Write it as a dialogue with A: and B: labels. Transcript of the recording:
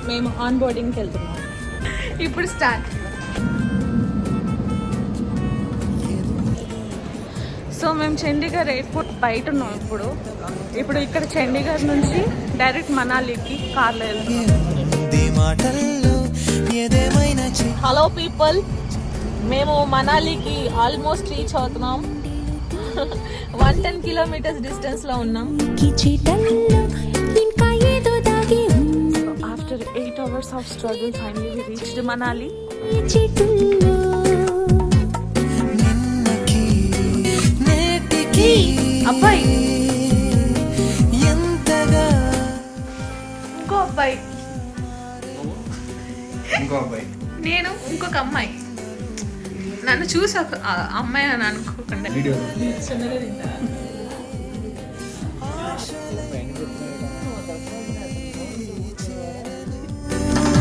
A: మేము ఆన్ బోర్డింగ్కి వెళ్తున్నాం ఇప్పుడు స్టార్ట్. సో మేము చండీగఢ్ ఎయిర్పోర్ట్ బయట ఉన్నాం ఇప్పుడు ఇక్కడ చండీగఢ్ నుంచి డైరెక్ట్ మనాలికి కార్లో వెళ్తున్నాం. హలో పీపుల్, మేము మనాలికి ఆల్మోస్ట్ రీచ్ అవుతున్నాం. 110 కిలోమీటర్స్ డిస్టెన్స్ లో ఉన్నాం. After 8 hours of struggle finally we reached Manali. అబ్బాయి ఇంకో అబ్బాయి నేను ఇంకొక అమ్మాయి. నన్ను చూసి ఒక అమ్మాయి అని అనుకోకుండా